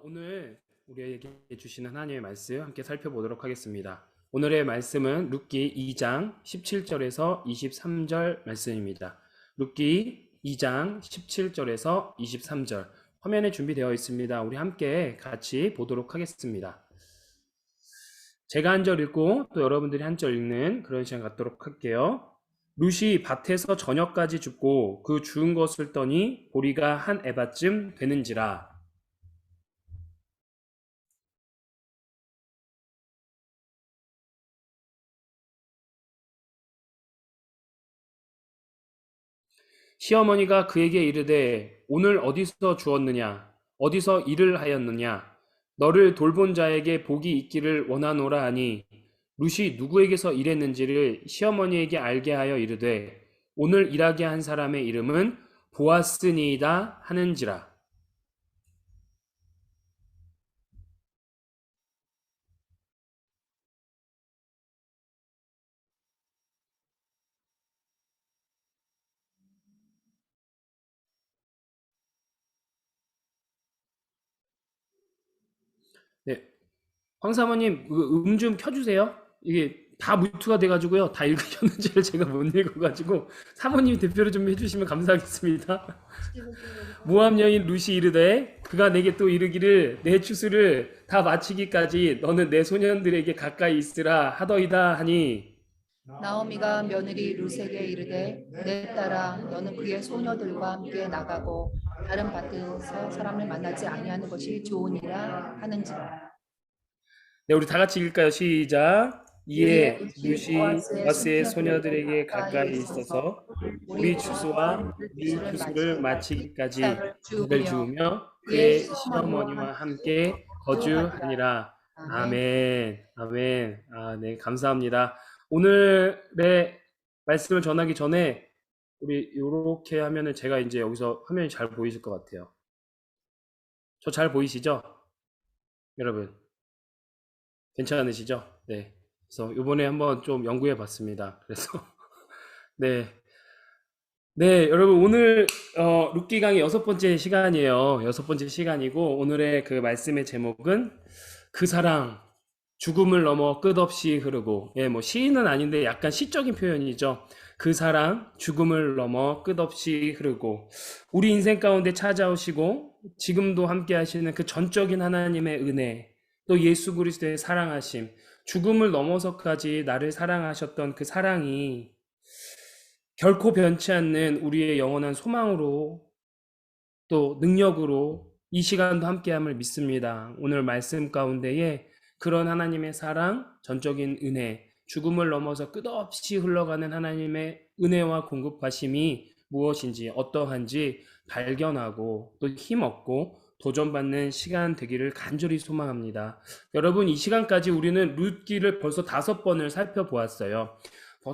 오늘 우리에게 주시는 하나님의 말씀 함께 살펴보도록 하겠습니다. 오늘의 말씀은 룻기 2장 17절에서 23절 말씀입니다. 룻기 2장 17절에서 23절 화면에 준비되어 있습니다. 우리 함께 같이 보도록 하겠습니다. 제가 한 절 읽고 또 여러분들이 한 절 읽는 그런 시간 갖도록 할게요. 룻이 밭에서 저녁까지 줍고 그 주운 것을 떠니 보리가 한 에바쯤 되는지라. 시어머니가 그에게 이르되 오늘 어디서 주었느냐 어디서 일을 하였느냐 너를 돌본 자에게 복이 있기를 원하노라 하니 룻이 누구에게서 일했는지를 시어머니에게 알게 하여 이르되 오늘 일하게 한 사람의 이름은 보아스니이다 하는지라. 네, 황 사모님 좀 켜주세요. 이게 다 무투가 돼가지고요. 다 읽으셨는지를 제가 못 읽어가지고 사모님이 대표로 좀 해주시면 감사하겠습니다. 모함 여인 룻이 이르되 그가 내게 또 이르기를 내 추수를 다 마치기까지 너는 내 소년들에게 가까이 있으라 하더이다 하니 나오미가 며느리 룻에게 이르되 내 딸아 너는 그의 소녀들과 함께 나가고 다른 밭에서 사람을 만나지 아니하는 것이 좋으니라 하는지라. 네, 우리 다 같이 읽을까요? 시작. 이에 이에 룻이 보아스의 보아스의 소녀들에게 소녀들에게 가까이 가까이 있어서 있어서 우리 우리 추수와 추수와 물 네 추수를 마치기까지 마치기까지 쌀을 쌀을 주우며 주우며 그의 그의 시어머니와 시어머니와 함께 함께 거주하니라. 거주하니라. 아멘. 아멘. 아멘. 네, 감사합니다. 오늘의 말씀을 전하기 전에 우리 요렇게 하면은 제가 이제 여기서 화면이 잘 보이실 것 같아요. 저 잘 보이시죠? 여러분. 괜찮으시죠? 네. 그래서 요번에 한번 좀 연구해 봤습니다. 그래서 네. 네, 여러분 오늘 룻기 강의 6번째 시간이에요. 6번째 시간이고 오늘의 그 말씀의 제목은 그 사랑 죽음을 넘어 끝없이 흐르고, 뭐 시인은 아닌데 약간 시적인 표현이죠. 그 사랑 죽음을 넘어 끝없이 흐르고 우리 인생 가운데 찾아오시고 지금도 함께 하시는 그 전적인 하나님의 은혜, 또 예수 그리스도의 사랑하심, 죽음을 넘어서까지 나를 사랑하셨던 그 사랑이 결코 변치 않는 우리의 영원한 소망으로 또 능력으로 이 시간도 함께함을 믿습니다. 오늘 말씀 가운데에 그런 하나님의 사랑, 전적인 은혜, 죽음을 넘어서 끝없이 흘러가는 하나님의 은혜와 공급하심이 무엇인지 어떠한지 발견하고 또 힘없고 도전받는 시간 되기를 간절히 소망합니다. 여러분, 이 시간까지 우리는 룻기를 벌써 5번을 살펴보았어요.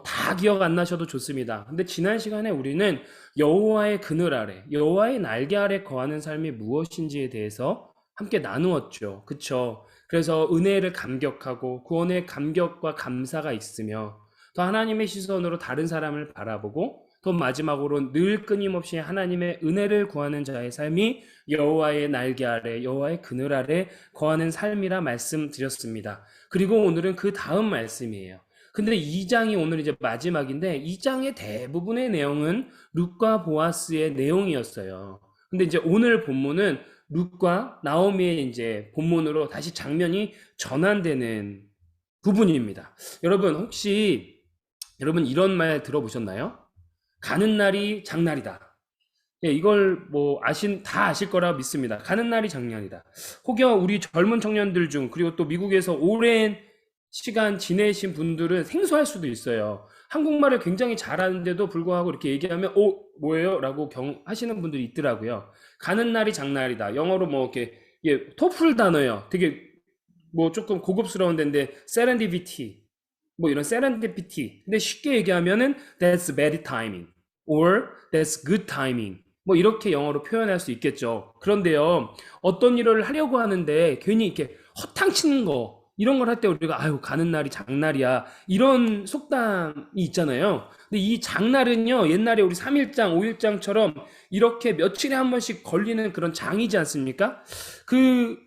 다 기억 안 나셔도 좋습니다. 근데 지난 시간에 우리는 여호와의 그늘 아래, 여호와의 날개 아래 거하는 삶이 무엇인지에 대해서 함께 나누었죠. 그쵸? 그래서 은혜를 감격하고 구원의 감격과 감사가 있으며 또 하나님의 시선으로 다른 사람을 바라보고 또 마지막으로 늘 끊임없이 하나님의 은혜를 구하는 자의 삶이 여호와의 날개 아래, 여호와의 그늘 아래 거하는 삶이라 말씀드렸습니다. 그리고 오늘은 그 다음 말씀이에요. 근데 2장이 오늘 이제 마지막인데 2장의 대부분의 내용은 룻과 보아스의 내용이었어요. 근데 이제 오늘 본문은 룻과 나오미의 이제 본문으로 다시 장면이 전환되는 부분입니다. 여러분 혹시 여러분 이런 말 들어보셨나요? 가는 날이 장날이다. 예, 이걸 뭐 다 아실 거라 믿습니다. 가는 날이 장날이다. 혹여 우리 젊은 청년들 중 그리고 또 미국에서 오랜 시간 지내신 분들은 생소할 수도 있어요. 한국말을 굉장히 잘하는데도 불구하고 이렇게 얘기하면 뭐예요? 라고 하시는 분들이 있더라고요. 가는 날이 장날이다. 영어로 뭐 이렇게 토플 단어예요. 되게 뭐 조금 고급스러운 데인데 serendipity 뭐 이런 serendipity. 근데 쉽게 얘기하면은 that's bad timing or that's good timing. 뭐 이렇게 영어로 표현할 수 있겠죠. 그런데요, 어떤 일을 하려고 하는데 괜히 이렇게 허탕치는 거 이런 걸 할 때 우리가 아유 가는 날이 장날이야 이런 속담이 있잖아요. 근데 이 장날은요 옛날에 우리 3일장, 5일장처럼 이렇게 며칠에 한 번씩 걸리는 그런 장이지 않습니까? 그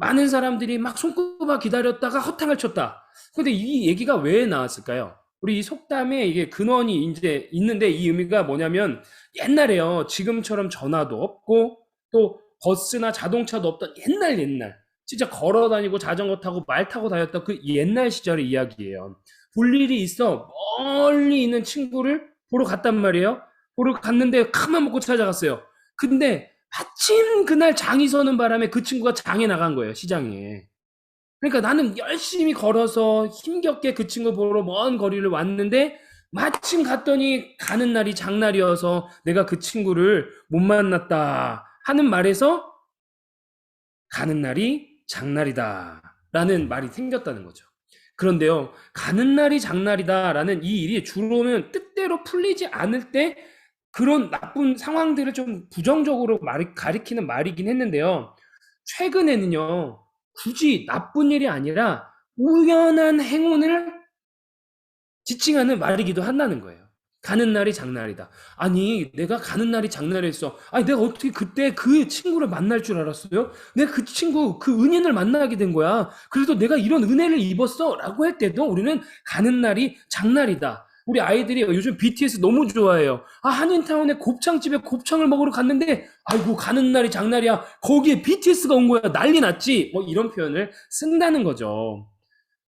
많은 사람들이 막 손꼽아 기다렸다가 허탕을 쳤다. 근데 이 얘기가 왜 나왔을까요? 우리 이 속담에 이게 근원이 이제 있는데 이 의미가 뭐냐면 옛날에요. 지금처럼 전화도 없고 또 버스나 자동차도 없던 옛날 진짜 걸어 다니고 자전거 타고 말 타고 다녔던 그 옛날 시절의 이야기예요. 볼 일이 있어 멀리 있는 친구를 보러 갔단 말이에요. 보러 갔는데 큰맘 먹고 찾아갔어요. 근데 마침 그날 장이 서는 바람에 그 친구가 장에 나간 거예요, 시장에. 그러니까 나는 열심히 걸어서 힘겹게 그 친구 보러 먼 거리를 왔는데 마침 갔더니 가는 날이 장날이어서 내가 그 친구를 못 만났다 하는 말에서 가는 날이 장날이다 라는 말이 생겼다는 거죠. 그런데요, 가는 날이 장날이다 라는 이 일이 주로는 뜻대로 풀리지 않을 때 그런 나쁜 상황들을 좀 부정적으로 가리키는 말이긴 했는데요. 최근에는요, 굳이 나쁜 일이 아니라 우연한 행운을 지칭하는 말이기도 한다는 거예요. 가는 날이 장날이다. 아니, 내가 가는 날이 장날이었어. 아니, 내가 어떻게 그때 그 친구를 만날 줄 알았어요? 내가 그 친구, 그 은인을 만나게 된 거야. 그래도 내가 이런 은혜를 입었어. 라고 할 때도 우리는 가는 날이 장날이다. 우리 아이들이 요즘 BTS 너무 좋아해요. 아, 한인타운에 곱창집에 곱창을 먹으러 갔는데, 아이고, 가는 날이 장날이야. 거기에 BTS가 온 거야. 난리 났지. 뭐 이런 표현을 쓴다는 거죠.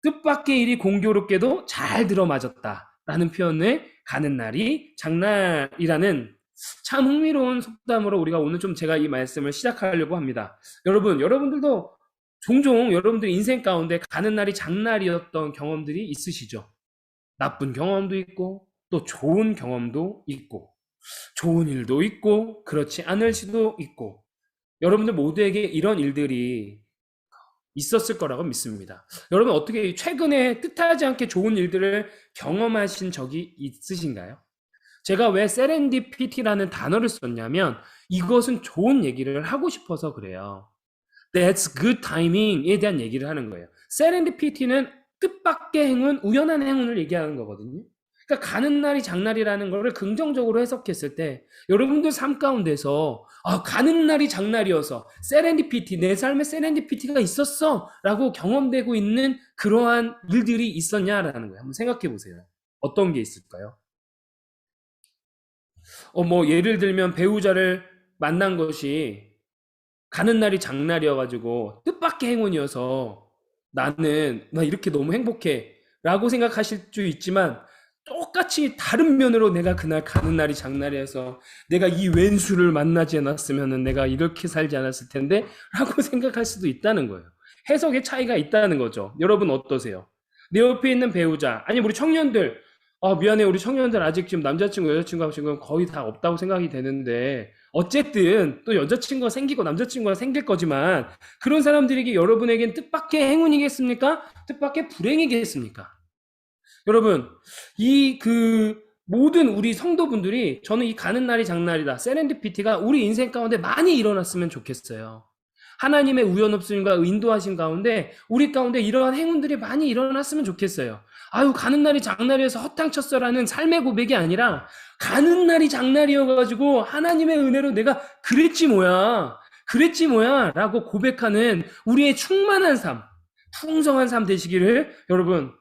뜻밖의 일이 공교롭게도 잘 들어맞았다. 라는 표현을 가는 날이 장날이라는 참 흥미로운 속담으로 우리가 오늘 좀 제가 이 말씀을 시작하려고 합니다. 여러분들도 종종 여러분들 인생 가운데 가는 날이 장날이었던 경험들이 있으시죠? 나쁜 경험도 있고, 또 좋은 경험도 있고, 좋은 일도 있고, 그렇지 않을 수도 있고, 여러분들 모두에게 이런 일들이 있었을 거라고 믿습니다. 여러분 어떻게 최근에 뜻하지 않게 좋은 일들을 경험하신 적이 있으신가요? 제가 왜 세렌디피티라는 단어를 썼냐면 이것은 좋은 얘기를 하고 싶어서 그래요. That's good timing에 대한 얘기를 하는 거예요. 세렌디피티는 뜻밖의 행운, 우연한 행운을 얘기하는 거거든요. 그러니까 가는 날이 장날이라는 거를 긍정적으로 해석했을 때 여러분들 삶 가운데서 가는 날이 장날이어서 세렌디피티, 내 삶에 세렌디피티가 있었어 라고 경험되고 있는 그러한 일들이 있었냐라는 거예요. 한번 생각해 보세요. 어떤 게 있을까요? 뭐 예를 들면 배우자를 만난 것이 가는 날이 장날이어가지고 뜻밖의 행운이어서 나는 나 이렇게 너무 행복해 라고 생각하실 수 있지만 똑같이 다른 면으로 내가 그날 가는 날이 장날이어서 내가 이 왼수를 만나지 않았으면 내가 이렇게 살지 않았을 텐데 라고 생각할 수도 있다는 거예요. 해석의 차이가 있다는 거죠. 여러분 어떠세요? 내 옆에 있는 배우자 아니 우리 청년들 미안해 우리 청년들 아직 지금 남자친구 여자친구가 지금 거의 다 없다고 생각이 되는데 어쨌든 또 여자친구가 생기고 남자친구가 생길 거지만 그런 사람들에게 여러분에겐 뜻밖의 행운이겠습니까? 뜻밖의 불행이겠습니까? 여러분 이 모든 우리 성도분들이 저는 이 가는 날이 장날이다 세렌디피티가 우리 인생 가운데 많이 일어났으면 좋겠어요. 하나님의 우연 없음과 인도하신 가운데 우리 가운데 이러한 행운들이 많이 일어났으면 좋겠어요. 아유 가는 날이 장날이어서 허탕쳤어라는 삶의 고백이 아니라 가는 날이 장날이어가지고 하나님의 은혜로 내가 그랬지 뭐야 라고 고백하는 우리의 충만한 삶, 풍성한 삶 되시기를 여러분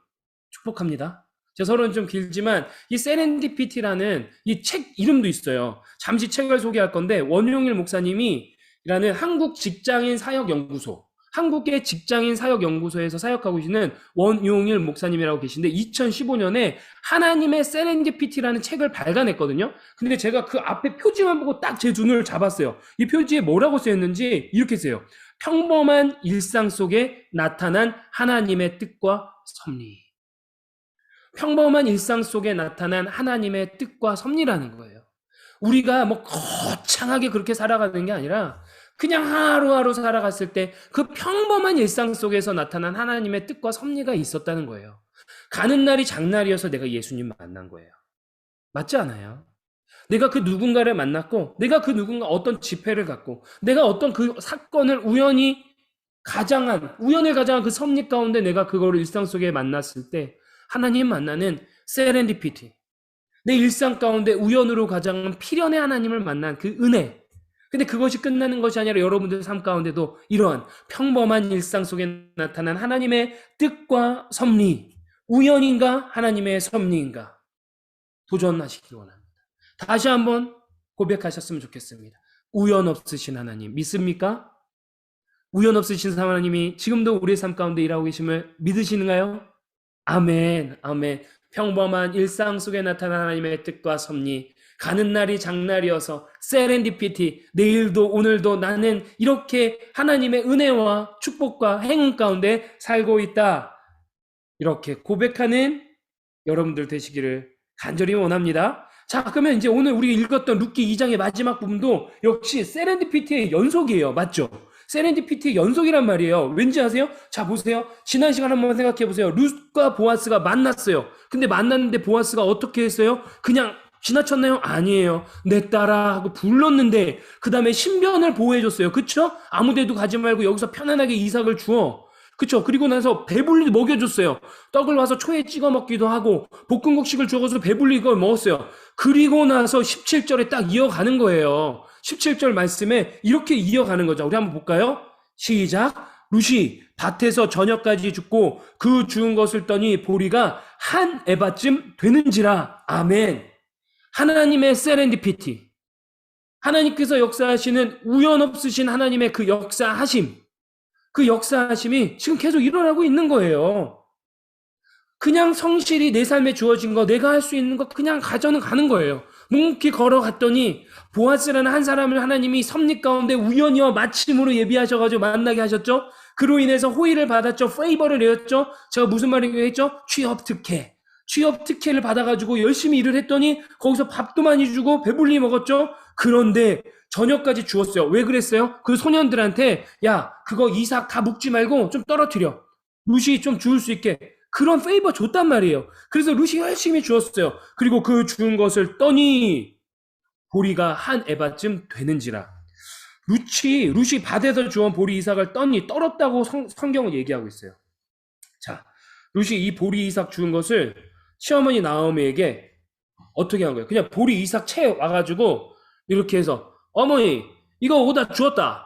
축복합니다. 제 서론은 좀 길지만 이 세렌디피티라는 이 책 이름도 있어요. 잠시 책을 소개할 건데 원용일 목사님이 라는 한국 직장인 사역연구소 한국의 직장인 사역연구소에서 사역하고 계시는 원용일 목사님이라고 계신데 2015년에 하나님의 세렌디피티라는 책을 발간했거든요. 근데 제가 그 앞에 표지만 보고 딱 제 눈을 잡았어요. 이 표지에 뭐라고 쓰였는지 이렇게 써요. 평범한 일상 속에 나타난 하나님의 뜻과 섭리. 평범한 일상 속에 나타난 하나님의 뜻과 섭리라는 거예요. 우리가 뭐 거창하게 그렇게 살아가는 게 아니라 그냥 하루하루 살아갔을 때 그 평범한 일상 속에서 나타난 하나님의 뜻과 섭리가 있었다는 거예요. 가는 날이 장날이어서 내가 예수님 만난 거예요. 맞지 않아요? 내가 그 누군가를 만났고 내가 그 누군가 어떤 집회를 갔고 내가 어떤 그 사건을 우연을 가장한 그 섭리 가운데 내가 그거를 일상 속에 만났을 때 하나님 만나는 세렌디피티 내 일상 가운데 우연으로 가장 필연의 하나님을 만난 그 은혜 근데 그것이 끝나는 것이 아니라 여러분들 삶 가운데도 이러한 평범한 일상 속에 나타난 하나님의 뜻과 섭리, 우연인가 하나님의 섭리인가 도전하시기 원합니다. 다시 한번 고백하셨으면 좋겠습니다. 우연 없으신 하나님 믿습니까? 우연 없으신 하나님이 지금도 우리의 삶 가운데 일하고 계심을 믿으시는가요? 아멘, 아멘. 평범한 일상 속에 나타난 하나님의 뜻과 섭리, 가는 날이 장날이어서 세렌디피티, 내일도 오늘도 나는 이렇게 하나님의 은혜와 축복과 행운 가운데 살고 있다. 이렇게 고백하는 여러분들 되시기를 간절히 원합니다. 자, 그러면 이제 오늘 우리가 읽었던 룻기 2장의 마지막 부분도 역시 세렌디피티의 연속이에요. 맞죠? 세렌디피티의 연속이란 말이에요. 왠지 아세요? 자, 보세요. 지난 시간 한번 생각해 보세요. 룻과 보아스가 만났어요. 근데 만났는데 보아스가 어떻게 했어요? 그냥 지나쳤나요? 아니에요. 내 딸아 하고 불렀는데 그 다음에 신변을 보호해줬어요. 그쵸? 아무데도 가지 말고 여기서 편안하게 이삭을 주어. 그쵸? 그리고 나서 배불리 먹여줬어요. 떡을 와서 초에 찍어 먹기도 하고 볶음국식을 주어서 배불리 이걸 먹었어요. 그리고 나서 17절에 딱 이어가는 거예요. 17절 말씀에 이렇게 이어가는 거죠. 우리 한번 볼까요? 시작. 룻이 밭에서 저녁까지 죽고 그 죽은 것을 떠니 보리가 한 에바쯤 되는지라. 아멘. 하나님의 세렌디피티, 하나님께서 역사하시는 우연 없으신 하나님의 그 역사하심, 그 역사하심이 지금 계속 일어나고 있는 거예요. 그냥 성실히 내 삶에 주어진 거, 내가 할 수 있는 거 그냥 가져는 가는 거예요. 묵묵히 걸어갔더니 보아스라는 한 사람을 하나님이 섭리 가운데 우연히와 마침으로 예비하셔가지고 만나게 하셨죠. 그로 인해서 호의를 받았죠. 페이버를 내었죠. 제가 무슨 말인가 했죠? 취업 특혜. 취업 특혜를 받아가지고 열심히 일을 했더니 거기서 밥도 많이 주고 배불리 먹었죠. 그런데 저녁까지 주었어요. 왜 그랬어요? 그 소년들한테 야 그거 이삭 다 묵지 말고 좀 떨어뜨려. 룻이 좀 주울 수 있게. 그런 페이버 줬단 말이에요. 그래서 룻이 열심히 주었어요. 그리고 그 주운 것을 떠니 보리가 한 에바쯤 되는지라. 룻이 밭에서 주운 보리 이삭을 떠니 떨었다고 성경은 얘기하고 있어요. 자, 룻이 이 보리 이삭 주운 것을 시어머니 나오미에게 어떻게 한 거예요? 그냥 보리 이삭 채 와가지고 이렇게 해서 어머니 이거 오다 주었다.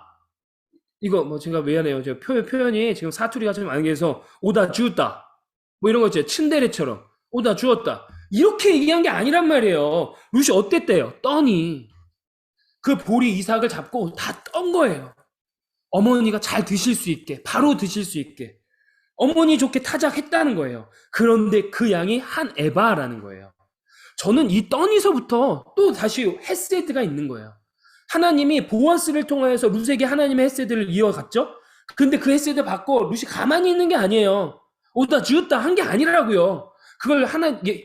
이거 뭐 제가 미안해요. 제가 표현이 지금 사투리가 좀 안 돼서 오다 주었다. 뭐 이런 거 있죠. 츤데레처럼 오다 주었다. 이렇게 얘기한 게 아니란 말이에요. 룻이 어땠대요? 떠니 그 보리 이삭을 잡고 다 떤 거예요. 어머니가 잘 드실 수 있게, 바로 드실 수 있게. 어머니 좋게 타작했다는 거예요. 그런데 그 양이 한 에바라는 거예요. 저는 이 떠니서부터 또 다시 헤세드가 있는 거예요. 하나님이 보아스를 통하여서 룻에게 하나님의 헤세드를 이어갔죠. 근데 그 헤세드 받고 룻이 가만히 있는 게 아니에요. 오다 주었다 한 게 아니라고요. 그걸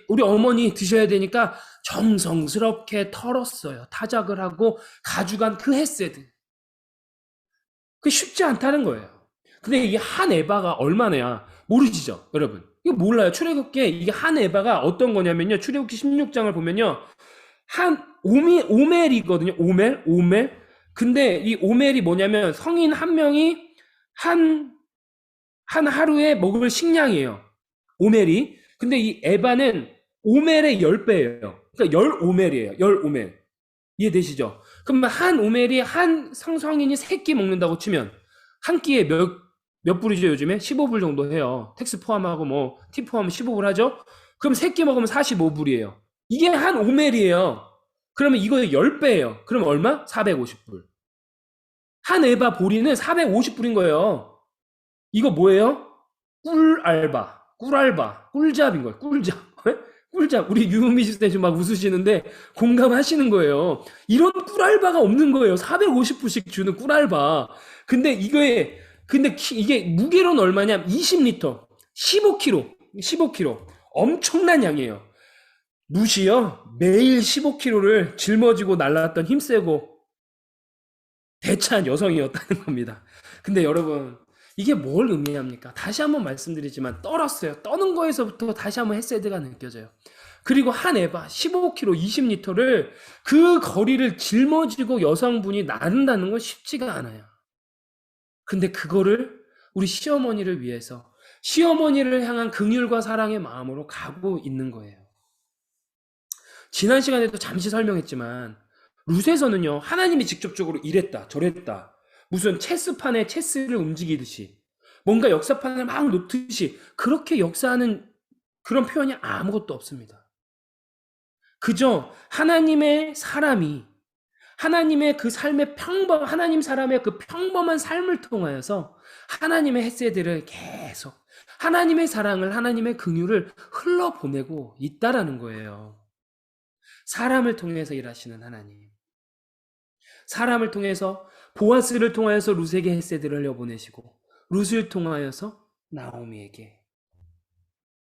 우리 어머니 드셔야 되니까 정성스럽게 털었어요. 타작을 하고 가져간 그 헤세드. 그게 쉽지 않다는 거예요. 근데 이게 한 에바가 얼마냐 모르시죠, 여러분? 이거 몰라요. 출애굽기에 이게 한 에바가 어떤 거냐면요. 출애굽기 16장을 보면요. 한 오멜이거든요. 오멜. 근데 이 오멜이 뭐냐면 성인 한 명이 한 하루에 먹을 식량이에요. 오멜이. 근데 이 에바는 오멜의 10배예요. 그러니까 10오멜이에요. 10오멜. 이해되시죠? 그러면 한 오멜이 한 성인이 3끼 먹는다고 치면 한 끼에 몇 불이죠, 요즘에? 15불 정도 해요. 텍스 포함하고 뭐 팁 포함하면 15불 하죠? 그럼 3끼 먹으면 45불이에요. 이게 한 오멜이에요. 그러면 이거 10배예요. 그럼 얼마? 450불. 한 에바 보리는 450불인 거예요. 이거 뭐예요? 꿀잡인 거예요. 꿀잡. 꿀잡. 우리 유미 씨도 막 웃으시는데 공감하시는 거예요. 이런 꿀알바가 없는 거예요. 450불씩 주는 꿀알바. 근데 이게 무게로는 얼마냐? 20리터. 15kg. 엄청난 양이에요. 룻이요. 매일 15kg를 짊어지고 날라왔던 힘세고 대차한 여성이었다는 겁니다. 근데 여러분 이게 뭘 의미합니까? 다시 한번 말씀드리지만 떨었어요. 떠는 거에서부터 다시 한번 헤세드가 느껴져요. 그리고 한 에바 15kg 20리터를 그 거리를 짊어지고 여성분이 나른다는 건 쉽지가 않아요. 근데 그거를 우리 시어머니를 위해서 시어머니를 향한 긍휼과 사랑의 마음으로 가고 있는 거예요. 지난 시간에도 잠시 설명했지만 룻에서는요, 하나님이 직접적으로 이랬다, 저랬다. 무슨 체스판에 체스를 움직이듯이, 뭔가 역사판을 막 놓듯이, 그렇게 역사하는 그런 표현이 아무것도 없습니다. 그저 하나님의 사람이, 하나님의 그 삶의 하나님 사람의 그 평범한 삶을 통하여서 하나님의 헤세드를 계속, 하나님의 사랑을, 하나님의 긍휼을 흘러보내고 있다라는 거예요. 사람을 통해서 일하시는 하나님. 사람을 통해서, 보아스를 통하여서 룻에게 헤세드를 흘려보내시고, 룻을 통하여서 나오미에게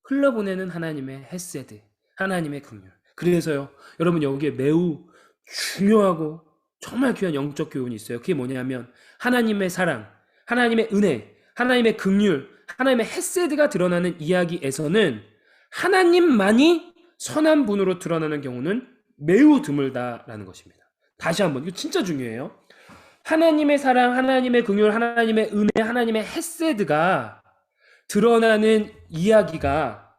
흘러보내는 하나님의 헤세드, 하나님의 긍휼. 그래서요, 여러분, 여기에 매우 중요하고 정말 귀한 영적 교훈이 있어요. 그게 뭐냐면 하나님의 사랑, 하나님의 은혜, 하나님의 긍휼, 하나님의 헤세드가 드러나는 이야기에서는 하나님만이 선한 분으로 드러나는 경우는 매우 드물다라는 것입니다. 다시 한번, 이거 진짜 중요해요. 하나님의 사랑, 하나님의 긍휼, 하나님의 은혜, 하나님의 헤세드가 드러나는 이야기가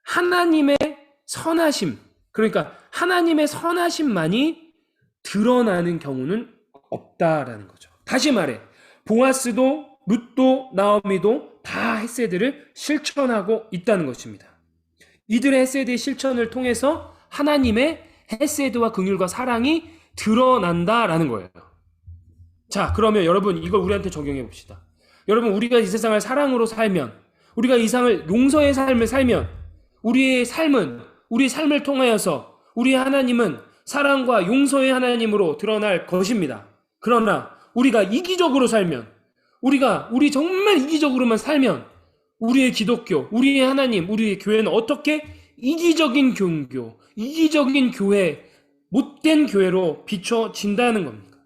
하나님의 선하심, 그러니까 하나님의 선하심만이 드러나는 경우는 없다라는 거죠. 다시 말해, 보아스도 룻도 나오미도 다 헤세드를 실천하고 있다는 것입니다. 이들의 헤세드의 실천을 통해서 하나님의 헤세드와 긍휼과 사랑이 드러난다라는 거예요. 자, 그러면 여러분, 이걸 우리한테 적용해 봅시다. 여러분, 우리가 이 세상을 사랑으로 살면, 우리가 이 세상을 용서의 삶을 살면, 우리의 삶을 통하여서 우리 하나님은 사랑과 용서의 하나님으로 드러날 것입니다. 그러나 우리가 이기적으로 살면, 우리 정말 이기적으로만 살면, 우리의 기독교, 우리의 하나님, 우리의 교회는 어떻게 이기적인 종교, 이기적인 교회, 못된 교회로 비춰진다는 겁니까?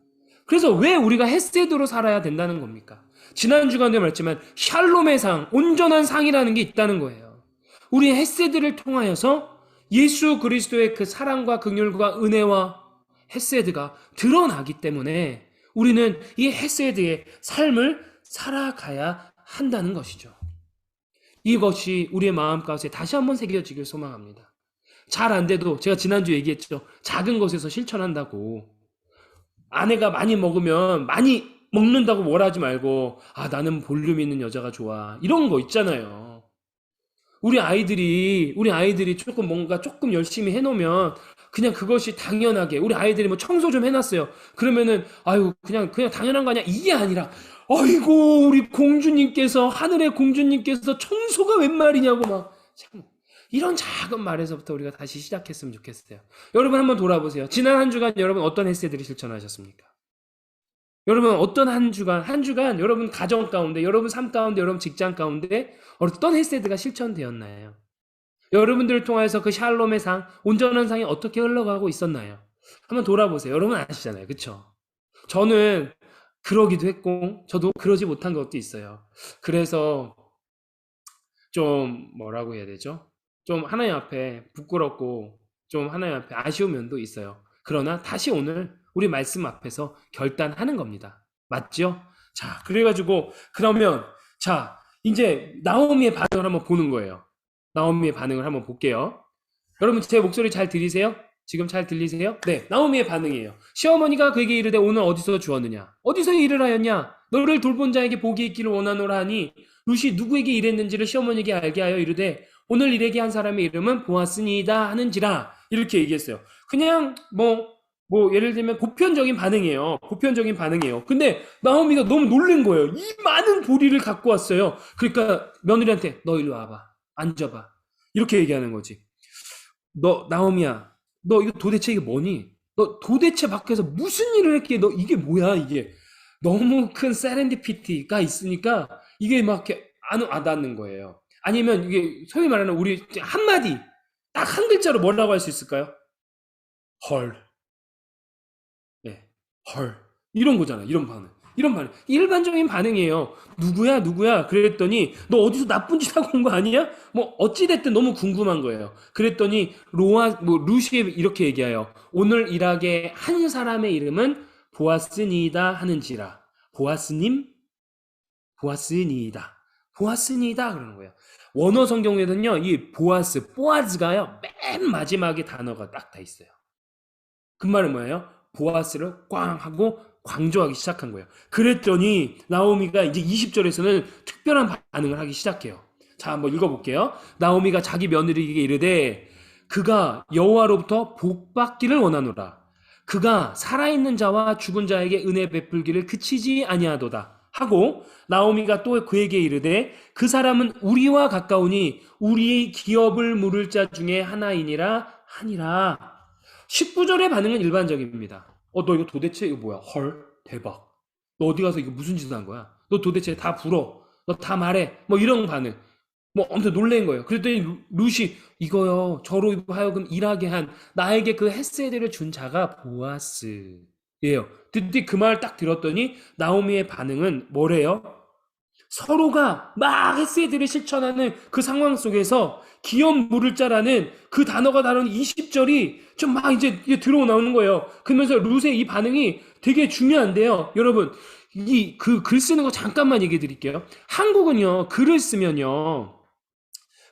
그래서 왜 우리가 헤세드로 살아야 된다는 겁니까? 지난 주간에 말했지만 샬롬의 상, 온전한 상이라는 게 있다는 거예요. 우리의 헤세드를 통하여서 예수 그리스도의 그 사랑과 긍휼과 은혜와 헤세드가 드러나기 때문에 우리는 이 헤세드의 삶을 살아가야 한다는 것이죠. 이것이 우리의 마음 가운데 다시 한번 새겨지길 소망합니다. 잘 안 돼도 제가 지난주 얘기했죠. 작은 것에서 실천한다고. 아내가 많이 먹으면 많이 먹는다고 뭘 하지 말고, 아, 나는 볼륨 있는 여자가 좋아, 이런 거 있잖아요. 우리 아이들이 조금 열심히 해놓으면 그냥 그것이 당연하게, 우리 아이들이 뭐 청소 좀 해놨어요. 그러면은 아유, 그냥 당연한 거 아니야, 이게 아니라, 아이고, 우리 공주님께서, 하늘의 공주님께서 청소가 웬 말이냐고 막, 참, 이런 작은 말에서부터 우리가 다시 시작했으면 좋겠어요. 여러분, 한번 돌아보세요. 지난 한 주간 여러분 어떤 헤세드를 실천하셨습니까? 여러분, 어떤 한 주간 여러분 가정 가운데, 여러분 삶 가운데, 여러분 직장 가운데 어떤 헤세드가 실천되었나요? 여러분들을 통해서 그 샬롬의 상, 온전한 상이 어떻게 흘러가고 있었나요? 한번 돌아보세요. 여러분 아시잖아요. 그쵸? 저는 그러기도 했고, 저도 그러지 못한 것도 있어요. 그래서 좀 뭐라고 해야 되죠? 좀 하나님 앞에 부끄럽고, 좀 하나님 앞에 아쉬운 면도 있어요. 그러나 다시 오늘 우리 말씀 앞에서 결단하는 겁니다. 맞죠? 자, 그래가지고 그러면, 자, 이제 나오미의 반응을 한번 보는 거예요. 나오미의 반응을 한번 볼게요. 여러분, 제 목소리 잘 들리세요? 지금 잘 들리세요? 네, 나오미의 반응이에요. 시어머니가 그에게 이르되 오늘 어디서 주었느냐? 어디서 일을 하였냐? 너를 돌본 자에게 복이 있기를 원하노라 하니 룻이 누구에게 일했는지를 시어머니에게 알게 하여 이르되 오늘 일에게 한 사람의 이름은 보아스니이다 하는지라, 이렇게 얘기했어요. 그냥 예를 들면 보편적인 반응이에요. 보편적인 반응이에요. 근데 나오미가 너무 놀란 거예요. 이 많은 보리를 갖고 왔어요. 그러니까 며느리한테 너 일로 와봐. 앉아봐. 이렇게 얘기하는 거지. 너 나오미야, 너 이거 도대체 이게 뭐니? 너 도대체 밖에서 무슨 일을 했기에 너 이게 뭐야 이게? 너무 큰 세렌디피티가 있으니까 이게 막 이렇게 안 와닿는 거예요. 아니면 이게 소위 말하는 우리 한마디, 딱 한 글자로 뭐라고 할 수 있을까요? 헐. 예, 헐. 이런 거잖아. 이런 반응. 이런 반응. 일반적인 반응이에요. 누구야? 그랬더니 너 어디서 나쁜 짓 하고 온 거 아니야? 뭐 어찌됐든 너무 궁금한 거예요. 그랬더니 루시 이렇게 얘기해요. 오늘 일하게 한 사람의 이름은 보아스니다 하는지라. 보아스니다. 보아스니다 그러는 거예요. 원어 성경에는요, 이 보아스가요, 맨 마지막에 단어가 딱 다 있어요. 그 말은 뭐예요? 보아스를 꽝 하고 강조하기 시작한 거예요. 그랬더니 나오미가 이제 20절에서는 특별한 반응을 하기 시작해요. 자, 한번 읽어볼게요. 나오미가 자기 며느리에게 이르되 그가 여호와로부터 복 받기를 원하노라. 그가 살아있는 자와 죽은 자에게 은혜 베풀기를 그치지 아니하도다. 하고 나오미가 또 그에게 이르되 그 사람은 우리와 가까우니 우리의 기업을 물을 자 중에 하나이니라 하니라. 19절의 반응은 일반적입니다. 너 이거 도대체 이거 뭐야? 헐, 대박. 너 어디 가서 이거 무슨 짓을 한 거야? 너 도대체 다 불어. 너 다 말해. 뭐 이런 반응. 뭐 엄청 놀란 거예요. 그랬더니 룻이 이거요. 저로 하여금 일하게 한 나에게 그 헤세드를 준 자가 보아스예요. 드디어 그 말 딱 들었더니 나오미의 반응은 뭐래요? 서로가 막 헤세드를 실천하는 그 상황 속에서 기업 물을 자라는 그 단어가 다른 20절이 좀 막 이제 들어오는 거예요. 그러면서 룻의 이 반응이 되게 중요한데요. 여러분, 이 그 글 쓰는 거 잠깐만 얘기해 드릴게요. 한국은요, 글을 쓰면요,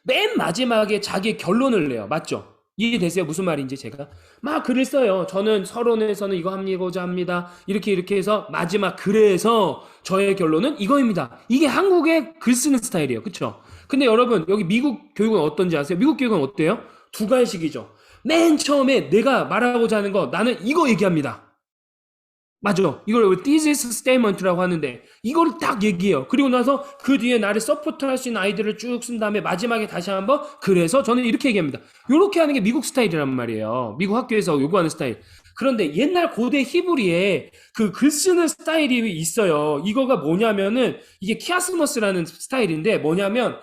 맨 마지막에 자기 결론을 내요. 맞죠? 이해되세요? 무슨 말인지 제가 막 글을 써요. 저는 서론에서는 이거 하고자 합니다. 이렇게 해서 마지막 글에서 저의 결론은 이거입니다. 이게 한국의 글 쓰는 스타일이에요. 그쵸? 근데 여러분 여기 미국 교육은 어떤지 아세요? 미국 교육은 어때요? 두 가지식이죠. 맨 처음에 내가 말하고자 하는 거 나는 이거 얘기합니다. 맞아. 이걸 thesis statement라고 하는데 이걸 딱 얘기해요. 그리고 나서 그 뒤에 나를 서포트할 수 있는 아이들을 쭉 쓴 다음에 마지막에 다시 한번 그래서 저는 이렇게 얘기합니다. 이렇게 하는 게 미국 스타일이란 말이에요. 미국 학교에서 요구하는 스타일. 그런데 옛날 고대 히브리에 그 글 쓰는 스타일이 있어요. 이거가 뭐냐면은 이게 키아스머스라는 스타일인데 뭐냐면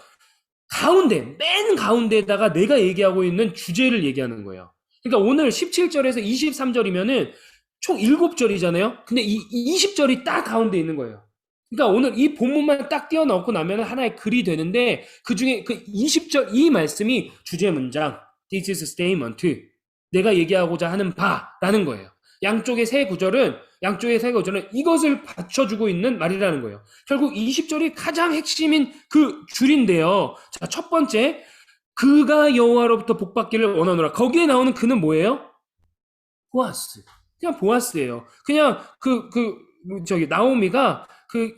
맨 가운데에다가 내가 얘기하고 있는 주제를 얘기하는 거예요. 그러니까 오늘 17절에서 23절이면은 총 7절이잖아요. 근데 이 20절이 딱 가운데 있는 거예요. 그러니까 오늘 이 본문만 딱 띄워 넣고 나면 하나의 글이 되는데 그 중에 그 20절 이 말씀이 주제 문장 This is statement 내가 얘기하고자 하는 바라는 거예요. 양쪽의 세 구절은 이것을 받쳐주고 있는 말이라는 거예요. 결국 20절이 가장 핵심인 그 줄인데요. 자, 첫 번째 그가 여호와로부터 복받기를 원하노라. 거기에 나오는 그는 뭐예요? 보아스. 그냥 보아스예요. 그냥 나오미가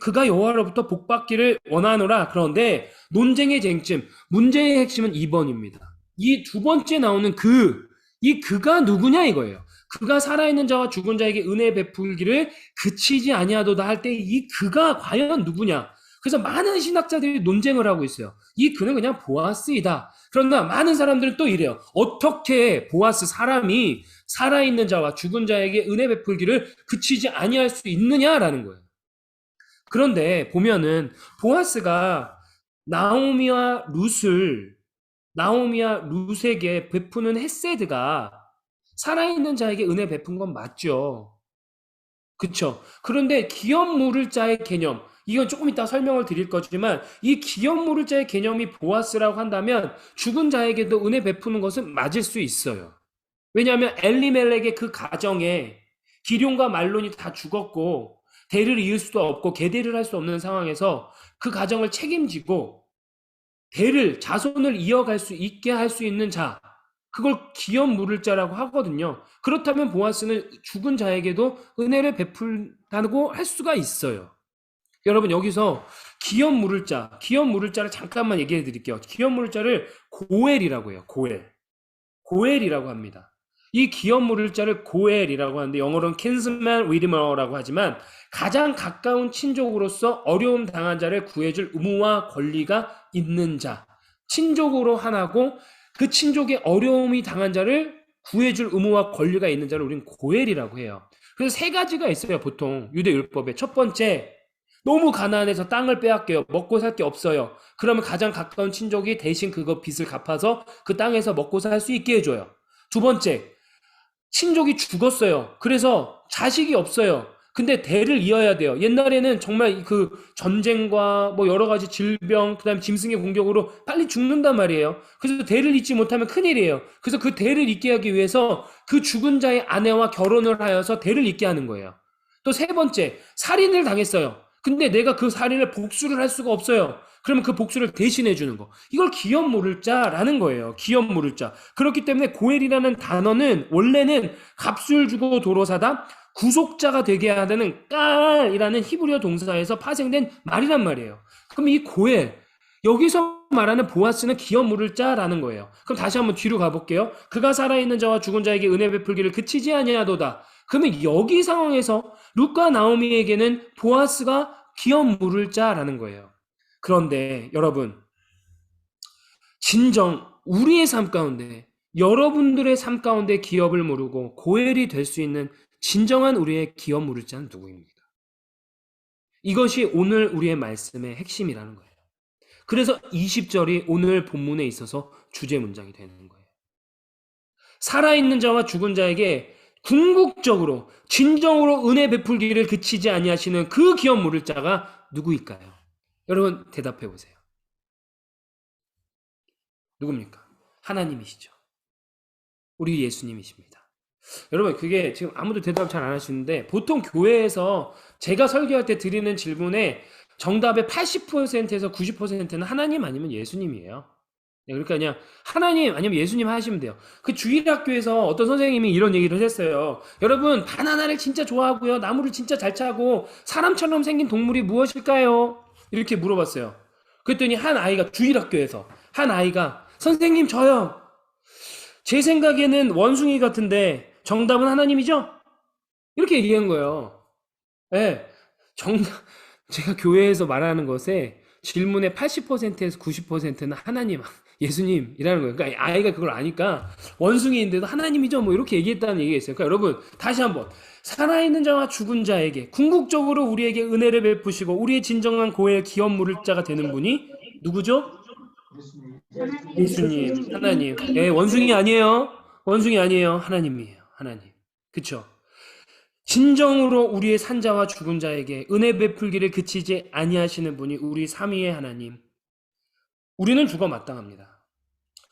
그가 여호와로부터 복받기를 원하노라. 그런데 논쟁의 쟁점, 문제의 핵심은 2번입니다. 이 두 번째 나오는 그가 누구냐 이거예요. 그가 살아있는 자와 죽은 자에게 은혜 베풀기를 그치지 아니하도다 할 때 이 그가 과연 누구냐? 그래서 많은 신학자들이 논쟁을 하고 있어요. 이 그는 그냥 보아스이다. 그러나 많은 사람들은 또 이래요. 어떻게 보아스 사람이 살아있는 자와 죽은 자에게 은혜 베풀기를 그치지 아니할 수 있느냐라는 거예요. 그런데 보면은 보아스가 나오미와 룻에게 베푸는 헤세드가 살아있는 자에게 은혜 베푼 건 맞죠. 그쵸? 그런데 기업 물을 자의 개념, 이건 조금 이따 설명을 드릴 거지만 이 기업 물을 자의 개념이 보아스라고 한다면 죽은 자에게도 은혜 베푸는 것은 맞을 수 있어요. 왜냐하면 엘리멜렉의 그 가정에 기럯과 말론이 다 죽었고 대를 이을 수도 없고 계대를 할 수 없는 상황에서 그 가정을 책임지고 자손을 이어갈 수 있게 할 수 있는 자, 그걸 기업 물을 자라고 하거든요. 그렇다면 보아스는 죽은 자에게도 은혜를 베풀다고 할 수가 있어요. 여러분 여기서 기업 물을 자를 잠깐만 얘기해 드릴게요. 기업 물을 자를 고엘이라고 해요. 고엘이라고 합니다. 이 기업 물을 자를 고엘이라고 하는데 영어로는 kinsman redeemer라고 하지만 가장 가까운 친족으로서 어려움 당한 자를 구해줄 의무와 권리가 있는 자, 친족으로 하나고 그 친족의 어려움이 당한 자를 구해줄 의무와 권리가 있는 자를 우리는 고엘이라고 해요. 그래서 세 가지가 있어요. 보통 유대율법에. 첫 번째, 너무 가난해서 땅을 빼앗겨요. 먹고 살 게 없어요. 그러면 가장 가까운 친족이 대신 그거 빚을 갚아서 그 땅에서 먹고 살 수 있게 해줘요. 두 번째, 친족이 죽었어요. 그래서 자식이 없어요. 근데 대를 이어야 돼요. 옛날에는 정말 그 전쟁과 뭐 여러 가지 질병, 그다음에 짐승의 공격으로 빨리 죽는단 말이에요. 그래서 대를 잇지 못하면 큰일이에요. 그래서 그 대를 잇게 하기 위해서 그 죽은 자의 아내와 결혼을 하여서 대를 잇게 하는 거예요. 또 세 번째, 살인을 당했어요. 근데 내가 그 살인을 복수를 할 수가 없어요. 그러면 그 복수를 대신해 주는 거. 이걸 기업 모를 자라는 거예요. 기업 모를 자. 그렇기 때문에 고엘이라는 단어는 원래는 값을 주고 도로 사다 구속자가 되게 하는 깔이라는 히브리어 동사에서 파생된 말이란 말이에요. 그럼 이 고엘, 여기서 말하는 보아스는 기업 물을 자라는 거예요. 그럼 다시 한번 뒤로 가볼게요. 그가 살아있는 자와 죽은 자에게 은혜 베풀기를 그치지 아니하도다. 그러면 여기 상황에서 룻과 나오미에게는 보아스가 기업 물을 자라는 거예요. 그런데 여러분, 진정 우리의 삶 가운데, 여러분들의 삶 가운데 기업을 모르고 고엘이 될 수 있는 진정한 우리의 기업 물을 자는 누구입니까? 이것이 오늘 우리의 말씀의 핵심이라는 거예요. 그래서 20절이 오늘 본문에 있어서 주제 문장이 되는 거예요. 살아있는 자와 죽은 자에게 궁극적으로 진정으로 은혜 베풀기를 그치지 아니하시는 그 기업 모를 자가 누구일까요? 여러분 대답해 보세요. 누굽니까? 하나님이시죠. 우리 예수님이십니다. 여러분 그게 지금 아무도 대답 잘 안 하시는데 보통 교회에서 제가 설교할 때 드리는 질문에 정답의 80%에서 90%는 하나님 아니면 예수님이에요. 그러니까 그냥 하나님 아니면 예수님 하시면 돼요. 그 주일학교에서 어떤 선생님이 이런 얘기를 했어요. 여러분 바나나를 진짜 좋아하고요. 나무를 진짜 잘 차고 사람처럼 생긴 동물이 무엇일까요? 이렇게 물어봤어요. 그랬더니 한 아이가 주일학교에서 한 아이가 선생님 저요. 제 생각에는 원숭이 같은데 정답은 하나님이죠? 이렇게 얘기한 거예요. 네, 정답 제가 교회에서 말하는 것에 질문의 80%에서 90%는 하나님, 예수님이라는 거예요. 그러니까 아이가 그걸 아니까 원숭이인데도 하나님이죠. 뭐 이렇게 얘기했다는 얘기가 있어요. 그러니까 여러분 다시 한번 살아있는 자와 죽은 자에게 궁극적으로 우리에게 은혜를 베푸시고 우리의 진정한 고엘 기업 물을 자가 되는 분이 누구죠? 예수님, 하나님. 예, 원숭이 아니에요. 원숭이 아니에요. 하나님이에요. 하나님. 그쵸? 진정으로 우리의 산자와 죽은 자에게 은혜 베풀기를 그치지 아니하시는 분이 우리 삼위의 하나님. 우리는 죽어 마땅합니다.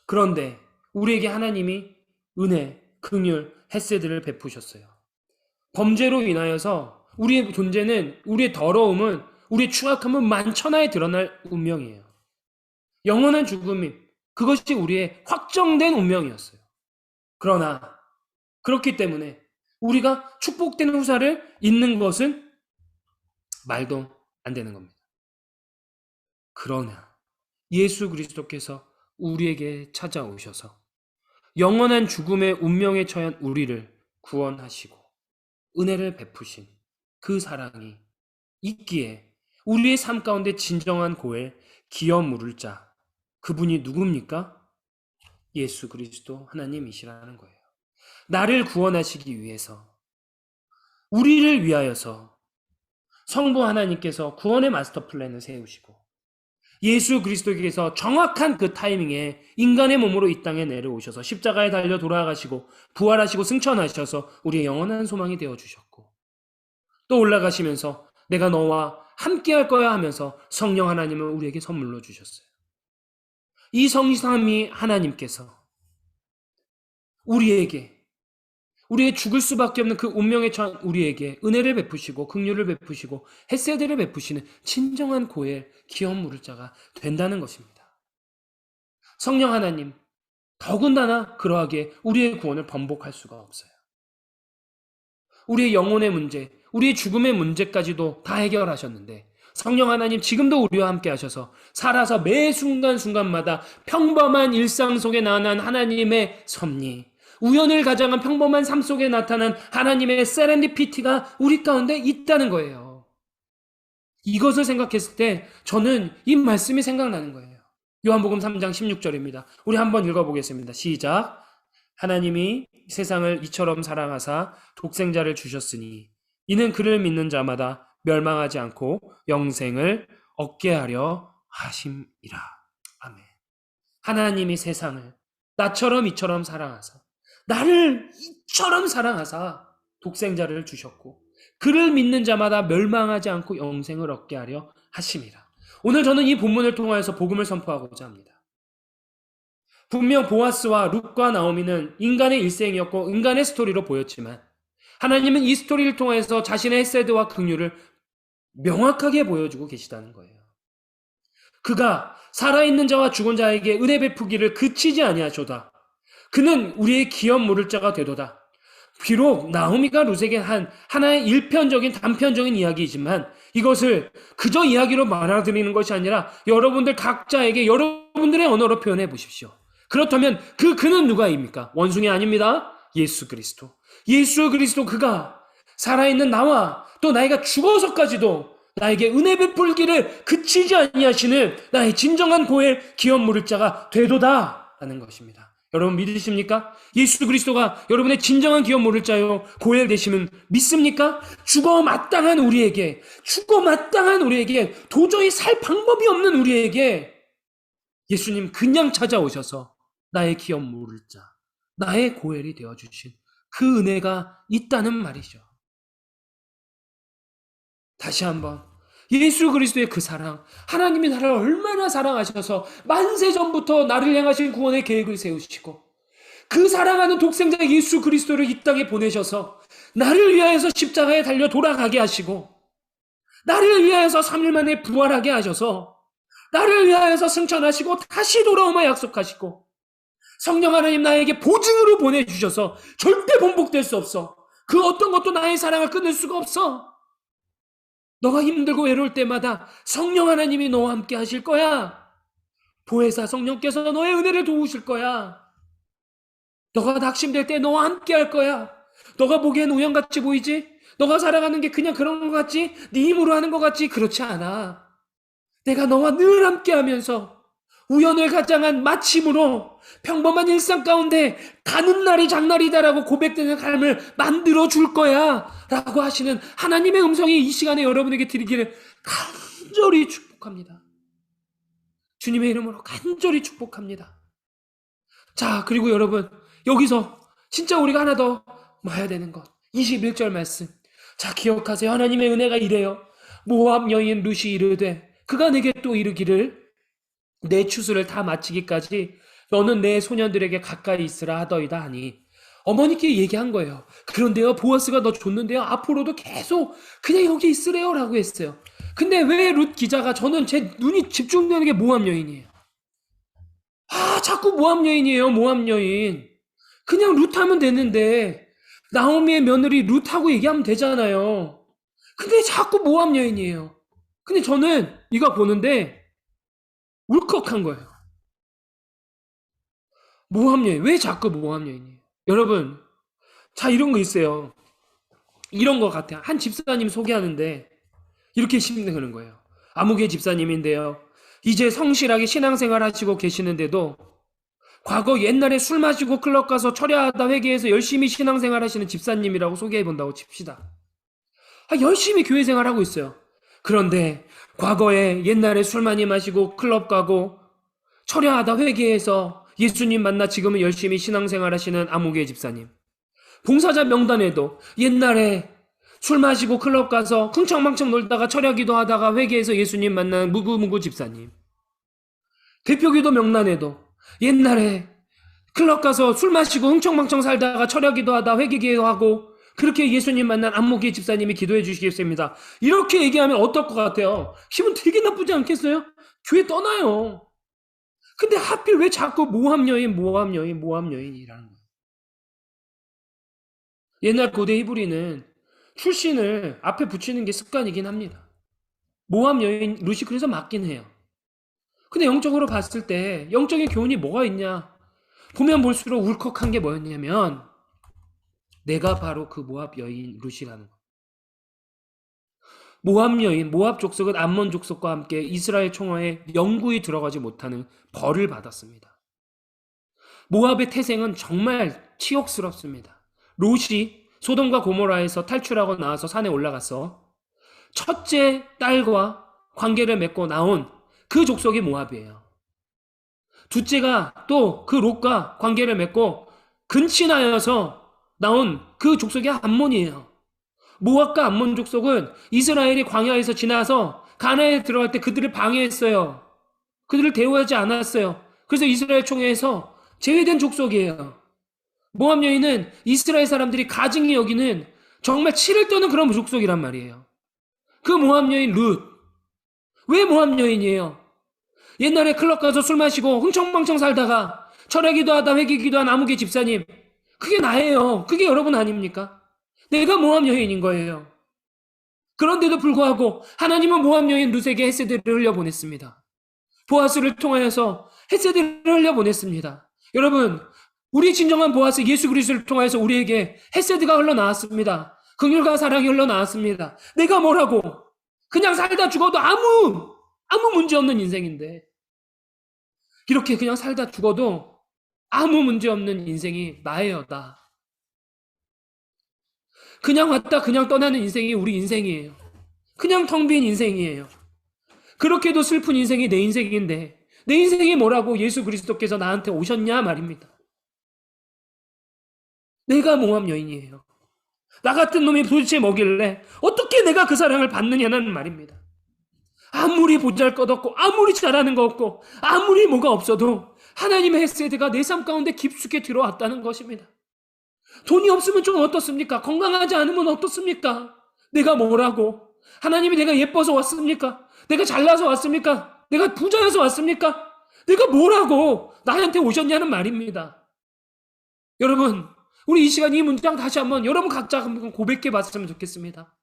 그런데 우리에게 하나님이 은혜, 긍휼, 헤세드를 베푸셨어요. 범죄로 인하여서 우리의 존재는, 우리의 더러움은, 우리의 추악함은 만천하에 드러날 운명이에요. 영원한 죽음이 그것이 우리의 확정된 운명이었어요. 그러나 그렇기 때문에 우리가 축복된 후사를 잇는 것은 말도 안 되는 겁니다. 그러나 예수 그리스도께서 우리에게 찾아오셔서 영원한 죽음의 운명에 처한 우리를 구원하시고 은혜를 베푸신 그 사랑이 있기에 우리의 삶 가운데 진정한 고엘 기업 물을 자, 그분이 누굽니까? 예수 그리스도 하나님이시라는 거예요. 나를 구원하시기 위해서, 우리를 위하여서 성부 하나님께서 구원의 마스터 플랜을 세우시고 예수 그리스도께서 정확한 그 타이밍에 인간의 몸으로 이 땅에 내려오셔서 십자가에 달려 돌아가시고 부활하시고 승천하셔서 우리의 영원한 소망이 되어주셨고 또 올라가시면서 내가 너와 함께 할 거야 하면서 성령 하나님을 우리에게 선물로 주셨어요. 이 성삼위 하나님께서 우리의 죽을 수밖에 없는 그 운명에 처한 우리에게 은혜를 베푸시고 긍휼을 베푸시고 헤세드를 베푸시는 진정한 고엘 기업 물을 자가 된다는 것입니다. 성령 하나님 더군다나 그러하게 우리의 구원을 번복할 수가 없어요. 우리의 영혼의 문제, 우리의 죽음의 문제까지도 다 해결하셨는데 성령 하나님 지금도 우리와 함께 하셔서 살아서 매 순간순간마다 평범한 일상 속에 나타난 하나님의 섭리, 우연을 가장한 평범한 삶 속에 나타난 하나님의 세렌디피티가 우리 가운데 있다는 거예요. 이것을 생각했을 때 저는 이 말씀이 생각나는 거예요. 요한복음 3장 16절입니다. 우리 한번 읽어보겠습니다. 시작. 하나님이 세상을 이처럼 사랑하사 독생자를 주셨으니 이는 그를 믿는 자마다 멸망하지 않고 영생을 얻게 하려 하심이라. 아멘. 하나님이 세상을 나처럼 이처럼 사랑하사 나를 이처럼 사랑하사 독생자를 주셨고 그를 믿는 자마다 멸망하지 않고 영생을 얻게 하려 하심이라. 오늘 저는 이 본문을 통하여서 복음을 선포하고자 합니다. 분명 보아스와 룻과 나오미는 인간의 일생이었고 인간의 스토리로 보였지만 하나님은 이 스토리를 통해서 자신의 헤세드와 긍휼을 명확하게 보여주고 계시다는 거예요. 그가 살아있는 자와 죽은 자에게 은혜 베푸기를 그치지 아니하쇼다. 그는 우리의 기업 물을 자가 되도다. 비록 나오미가 룻에게 한 하나의 일편적인 단편적인 이야기이지만 이것을 그저 이야기로 말아드리는 것이 아니라 여러분들 각자에게 여러분들의 언어로 표현해 보십시오. 그렇다면 그는 누가입니까? 원숭이 아닙니다. 예수 그리스도. 예수 그리스도 그가 살아있는 나와 또 나이가 죽어서까지도 나에게 은혜 베풀기를 그치지 아니하시는 나의 진정한 고엘 기업 물을 자가 되도다 라는 것입니다. 여러분 믿으십니까? 예수 그리스도가 여러분의 진정한 기업 물을 자요 고엘 되심은 믿습니까? 죽어 마땅한 우리에게 도저히 살 방법이 없는 우리에게 예수님 그냥 찾아오셔서 나의 기업 물을 자, 나의 고엘이 되어주신 그 은혜가 있다는 말이죠. 다시 한번 예수 그리스도의 그 사랑, 하나님이 나를 얼마나 사랑하셔서 만세전부터 나를 향하신 구원의 계획을 세우시고 그 사랑하는 독생자 예수 그리스도를 이 땅에 보내셔서 나를 위하여서 십자가에 달려 돌아가게 하시고 나를 위하여서 3일 만에 부활하게 하셔서 나를 위하여서 승천하시고 다시 돌아오마 약속하시고 성령 하나님 나에게 보증으로 보내주셔서 절대 번복될 수 없어. 그 어떤 것도 나의 사랑을 끊을 수가 없어. 너가 힘들고 외로울 때마다 성령 하나님이 너와 함께 하실 거야. 보혜사 성령께서 너의 은혜를 도우실 거야. 너가 낙심될 때 너와 함께 할 거야. 너가 보기엔 우연같이 보이지? 너가 살아가는 게 그냥 그런 것 같지? 네 힘으로 하는 것 같지? 그렇지 않아. 내가 너와 늘 함께 하면서 우연을 가장한 마침으로 평범한 일상 가운데 가는 날이 장날이다라고 고백되는 삶을 만들어 줄 거야 라고 하시는 하나님의 음성이 이 시간에 여러분에게 드리기를 간절히 축복합니다. 주님의 이름으로 간절히 축복합니다. 자, 그리고 여러분 여기서 진짜 우리가 하나 더 봐야 되는 것 21절 말씀. 자, 기억하세요. 하나님의 은혜가 이래요. 모압 여인 룻이 이르되 그가 내게 또 이르기를 내 추수를 다 마치기까지 너는 내 소년들에게 가까이 있으라 하더이다 하니 어머니께 얘기한 거예요. 그런데요 보아스가 너 줬는데요 앞으로도 계속 그냥 여기 있으래요 라고 했어요. 근데 왜 룻 기자가 저는 제 눈이 집중되는 게 모압 여인이에요. 자꾸 모압 여인이에요. 모압 여인. 그냥 룻 하면 되는데 나오미의 며느리 룻하고 얘기하면 되잖아요. 근데 자꾸 모압 여인이에요. 근데 저는 이거 보는데 울컥한 거예요. 모압 여인. 왜 자꾸 모압 여인이에요? 여러분, 자, 이런 거 있어요. 이런 거 같아요. 한 집사님 소개하는데 이렇게 심는 거예요. 아무개 집사님인데요. 이제 성실하게 신앙생활 하시고 계시는데도 과거 옛날에 술 마시고 클럽 가서 철야하다 회개해서 열심히 신앙생활 하시는 집사님이라고 소개해 본다고 칩시다. 열심히 교회 생활하고 있어요. 그런데 과거에 옛날에 술 많이 마시고 클럽 가고 철야하다 회개해서 예수님 만나 지금은 열심히 신앙생활 하시는 아무개 집사님. 봉사자 명단에도 옛날에 술 마시고 클럽 가서 흥청망청 놀다가 철야기도 하다가 회개해서 예수님 만난 무구무구 집사님. 대표기도 명단에도 옛날에 클럽 가서 술 마시고 흥청망청 살다가 철야기도 하다 회개기도 하고 그렇게 예수님 만난 안목의 집사님이 기도해 주시겠습니다. 이렇게 얘기하면 어떨 것 같아요? 기분 되게 나쁘지 않겠어요? 교회 떠나요. 근데 하필 왜 자꾸 모함 여인이라는 거예요? 옛날 고대 히브리는 출신을 앞에 붙이는 게 습관이긴 합니다. 모함 여인 룻이 그래서 맞긴 해요. 근데 영적으로 봤을 때 영적인 교훈이 뭐가 있냐? 보면 볼수록 울컥한 게 뭐였냐면 내가 바로 그 모압 여인 룻이라는 거. 모압 여인, 모압 족속은 암몬 족속과 함께 이스라엘 총회에 영구히 들어가지 못하는 벌을 받았습니다. 모압의 태생은 정말 치욕스럽습니다. 롯이 소돔과 고모라에서 탈출하고 나와서 산에 올라가서 첫째 딸과 관계를 맺고 나온 그 족속이 모압이에요. 둘째가 또 그 롯과 관계를 맺고 근친하여서 나온 그 족속이 암몬이에요. 모압과 암몬 족속은 이스라엘이 광야에서 지나서 가나안에 들어갈 때 그들을 방해했어요. 그들을 대우하지 않았어요. 그래서 이스라엘 총회에서 제외된 족속이에요. 모압 여인은 이스라엘 사람들이 가증히 여기는 정말 치를 떠는 그런 족속이란 말이에요. 그 모함 여인 룻. 왜 모함 여인이에요? 옛날에 클럽 가서 술 마시고 흥청망청 살다가 철회기도 하다 회개기도 한 아무개 집사님. 그게 나예요. 그게 여러분 아닙니까? 내가 모함 여인인 거예요. 그런데도 불구하고 하나님은 모함 여인 룻에게 헤세드를 흘려보냈습니다. 보아스를 통하여서 헤세드를 흘려보냈습니다. 여러분, 우리 진정한 보아스 예수 그리스도를 통하여서 우리에게 헤세드가 흘러나왔습니다. 긍휼과 사랑이 흘러나왔습니다. 내가 뭐라고? 그냥 살다 죽어도 아무 문제 없는 인생인데, 이렇게 그냥 살다 죽어도 아무 문제 없는 인생이 나예요, 나. 그냥 왔다 그냥 떠나는 인생이 우리 인생이에요. 그냥 텅 빈 인생이에요. 그렇게도 슬픈 인생이 내 인생인데, 내 인생이 뭐라고 예수 그리스도께서 나한테 오셨냐 말입니다. 내가 모함 여인이에요. 나 같은 놈이 도대체 뭐길래 어떻게 내가 그 사랑을 받느냐는 말입니다. 아무리 보잘것없고 아무리 잘하는 거 없고 아무리 뭐가 없어도 하나님의 헤세드가 내 삶 가운데 깊숙이 들어왔다는 것입니다. 돈이 없으면 좀 어떻습니까? 건강하지 않으면 어떻습니까? 내가 뭐라고? 하나님이 내가 예뻐서 왔습니까? 내가 잘나서 왔습니까? 내가 부자여서 왔습니까? 내가 뭐라고 나한테 오셨냐는 말입니다. 여러분, 우리 이 시간 이 문장 다시 한번 여러분 각자 한번 고백해 봤으면 좋겠습니다.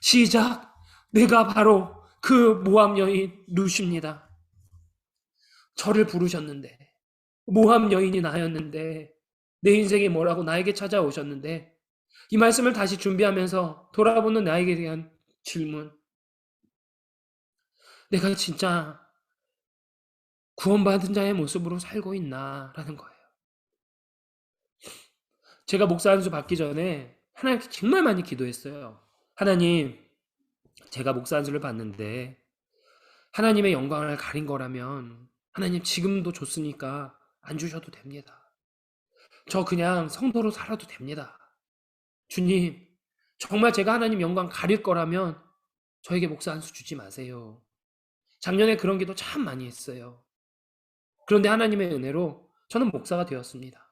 시작. 내가 바로 그 모함 여인 룻입니다. 저를 부르셨는데, 모함 여인이 나였는데, 내 인생이 뭐라고 나에게 찾아오셨는데, 이 말씀을 다시 준비하면서 돌아보는 나에게 대한 질문. 내가 진짜 구원받은 자의 모습으로 살고 있나? 라는 거예요. 제가 목사 안수 받기 전에 하나님께 정말 많이 기도했어요. 하나님, 제가 목사 안수를 받는데 하나님의 영광을 가린 거라면 하나님 지금도 줬으니까 안 주셔도 됩니다. 저 그냥 성도로 살아도 됩니다. 주님, 정말 제가 하나님 영광 가릴 거라면 저에게 목사 안수 주지 마세요. 작년에 그런 기도 참 많이 했어요. 그런데 하나님의 은혜로 저는 목사가 되었습니다.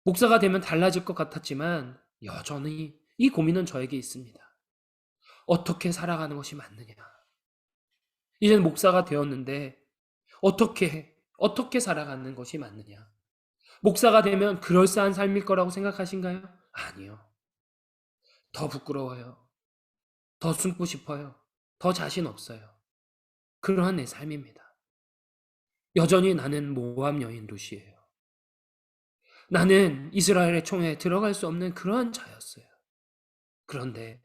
목사가 되면 달라질 것 같았지만 여전히 이 고민은 저에게 있습니다. 어떻게 살아가는 것이 맞느냐. 이제는 목사가 되었는데 어떻게 살아가는 것이 맞느냐. 목사가 되면 그럴싸한 삶일 거라고 생각하신가요? 아니요. 더 부끄러워요. 더 숨고 싶어요. 더 자신 없어요. 그러한 내 삶입니다. 여전히 나는 모함 여인 룻이에요. 나는 이스라엘의 총회에 들어갈 수 없는 그러한 자였어요. 그런데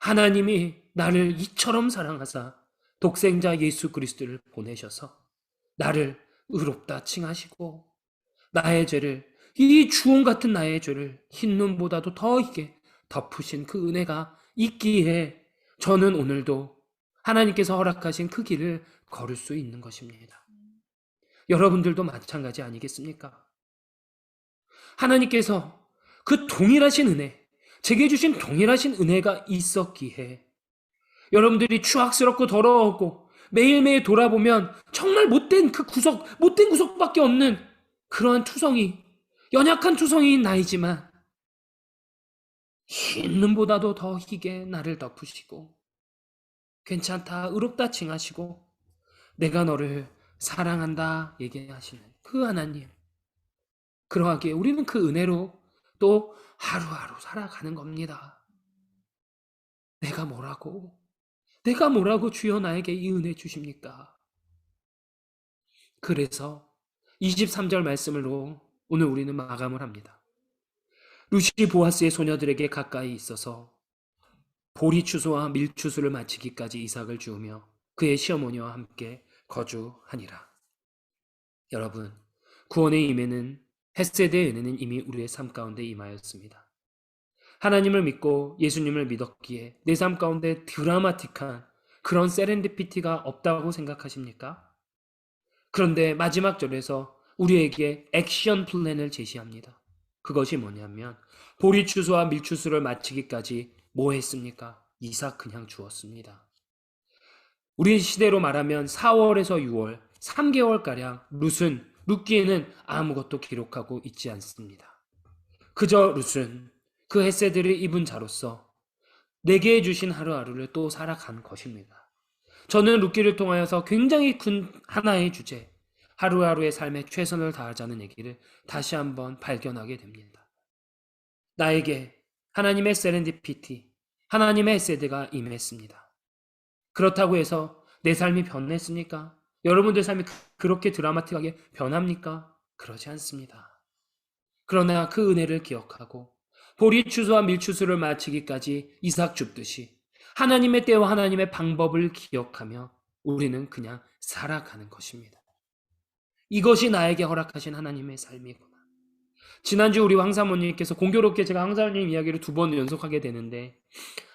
하나님이 나를 이처럼 사랑하사 독생자 예수 그리스도를 보내셔서 나를 의롭다 칭하시고 나의 죄를, 이 주홍 같은 나의 죄를 흰눈보다도 더 희게 덮으신 그 은혜가 있기에 저는 오늘도 하나님께서 허락하신 그 길을 걸을 수 있는 것입니다. 여러분들도 마찬가지 아니겠습니까? 하나님께서 그 동일하신 은혜, 제게 주신 동일하신 은혜가 있었기에 여러분들이 추악스럽고 더러웠고 매일매일 돌아보면 정말 못된 구석밖에 없는 그러한 투성이, 연약한 투성이인 나이지만 흰 눈보다도 더 희게 나를 덮으시고 괜찮다, 의롭다 칭하시고 내가 너를 사랑한다 얘기하시는 그 하나님. 그러하기에 우리는 그 은혜로 또 하루하루 살아가는 겁니다. 내가 뭐라고 주여 나에게 이 은혜 주십니까? 그래서 23절 말씀으로 오늘 우리는 마감을 합니다. 룻이 보아스의 소녀들에게 가까이 있어서 보리 추수와 밀 추수를 마치기까지 이삭을 주우며 그의 시어머니와 함께 거주하니라. 여러분, 구원의 임에는, 헤세드의 은혜는 이미 우리의 삶 가운데 임하였습니다. 하나님을 믿고 예수님을 믿었기에 내 삶 가운데 드라마틱한 그런 세렌디피티가 없다고 생각하십니까? 그런데 마지막 절에서 우리에게 액션 플랜을 제시합니다. 그것이 뭐냐면 보리 추수와 밀 추수를 마치기까지 뭐 했습니까? 이삭 그냥 주었습니다. 우리 시대로 말하면 4월에서 6월, 3개월가량 룻기에는 아무것도 기록하고 있지 않습니다. 그저 룻은 그 헤세드를 입은 자로서 내게 주신 하루하루를 또 살아간 것입니다. 저는 룻기를 통하여서 굉장히 큰 하나의 주제, 하루하루의 삶에 최선을 다하자는 얘기를 다시 한번 발견하게 됩니다. 나에게 하나님의 세렌디피티, 하나님의 헤세드가 임했습니다. 그렇다고 해서 내 삶이 변했습니까? 여러분들 삶이 그렇게 드라마틱하게 변합니까? 그러지 않습니다. 그러나 그 은혜를 기억하고 보리추수와 밀추수를 마치기까지 이삭 줍듯이 하나님의 때와 하나님의 방법을 기억하며 우리는 그냥 살아가는 것입니다. 이것이 나에게 허락하신 하나님의 삶이구나. 지난주 우리 황사모님께서 공교롭게 제가 황사모님 이야기를 2번 연속하게 되는데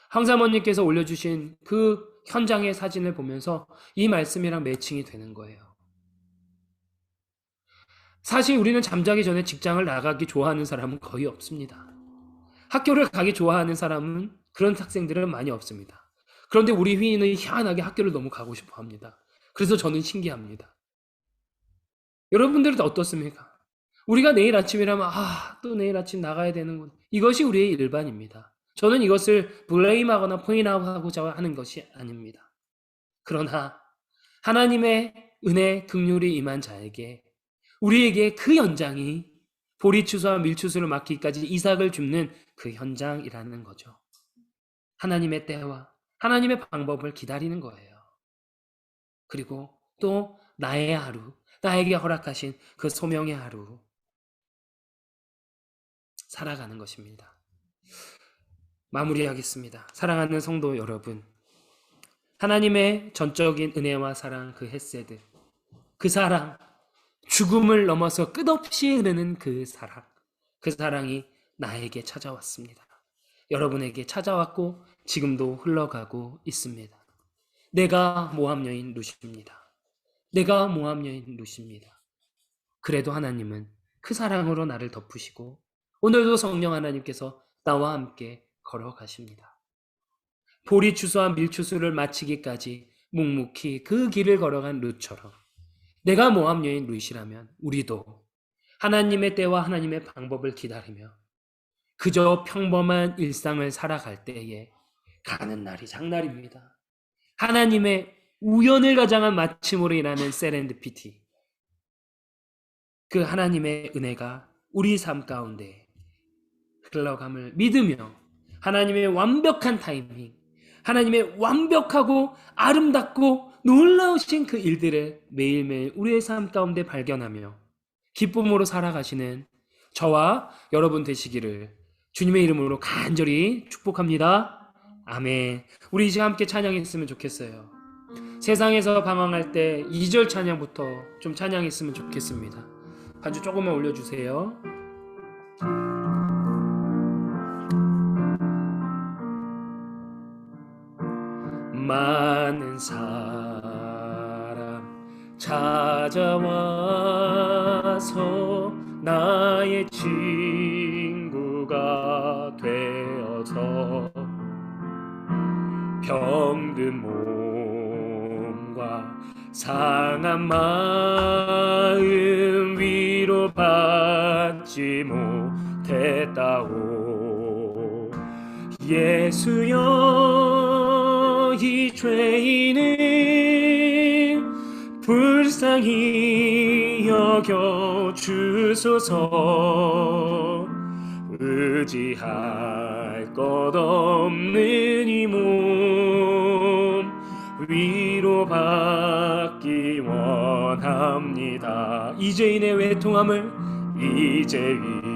황사모님께서 올려주신 그 현장의 사진을 보면서 이 말씀이랑 매칭이 되는 거예요. 사실 우리는 잠자기 전에 직장을 나가기 좋아하는 사람은 거의 없습니다. 학교를 가기 좋아하는 사람은 그런 학생들은 많이 없습니다. 그런데 우리 휘인은 희한하게 학교를 너무 가고 싶어 합니다. 그래서 저는 신기합니다. 여러분들은 어떻습니까? 우리가 내일 아침이라면 또 내일 아침 나가야 되는군. 이것이 우리의 일반입니다. 저는 이것을 블레임하거나 포인트아웃하고자 하는 것이 아닙니다. 그러나 하나님의 은혜, 긍휼이 임한 자에게 우리에게 그 현장이 보리추수와 밀추수를 맡기기까지 이삭을 줍는 그 현장이라는 거죠. 하나님의 때와 하나님의 방법을 기다리는 거예요. 그리고 또 나의 하루, 나에게 허락하신 그 소명의 하루 살아가는 것입니다. 마무리하겠습니다. 사랑하는 성도 여러분, 하나님의 전적인 은혜와 사랑, 그 헤세드, 그 사랑, 죽음을 넘어서 끝없이 흐르는 그 사랑이 나에게 찾아왔습니다. 여러분에게 찾아왔고 지금도 흘러가고 있습니다. 내가 모함 여인 룻입니다. 내가 모함 여인 룻입니다. 그래도 하나님은 그 사랑으로 나를 덮으시고 오늘도 성령 하나님께서 나와 함께 걸어가십니다. 보리추수와 밀추수를 마치기까지 묵묵히 그 길을 걸어간 룻처럼 내가 모함 여인 룻이라면 우리도 하나님의 때와 하나님의 방법을 기다리며 그저 평범한 일상을 살아갈 때에 가는 날이 장날입니다. 하나님의 우연을 가장한 마침으로 인하는 세렌디피티, 그 하나님의 은혜가 우리 삶 가운데 흘러감을 믿으며 하나님의 완벽한 타이밍, 하나님의 완벽하고 아름답고 놀라우신 그 일들을 매일매일 우리의 삶 가운데 발견하며 기쁨으로 살아가시는 저와 여러분 되시기를 주님의 이름으로 간절히 축복합니다. 아멘. 우리 이제 함께 찬양했으면 좋겠어요. 세상에서 방황할 때 2절 찬양부터 좀 찬양했으면 좋겠습니다. 반주 조금만 올려주세요. 많은 사람 찾아와서 나의 친구가 되어서 병든 몸과 상한 마음 위로받지 못했다오. 예수여, 이 죄인은 불쌍히 여겨 주소서. 의지할 것 없는 이 몸 위로받기 원합니다. 이 죄인의 외통함을, 이 죄인의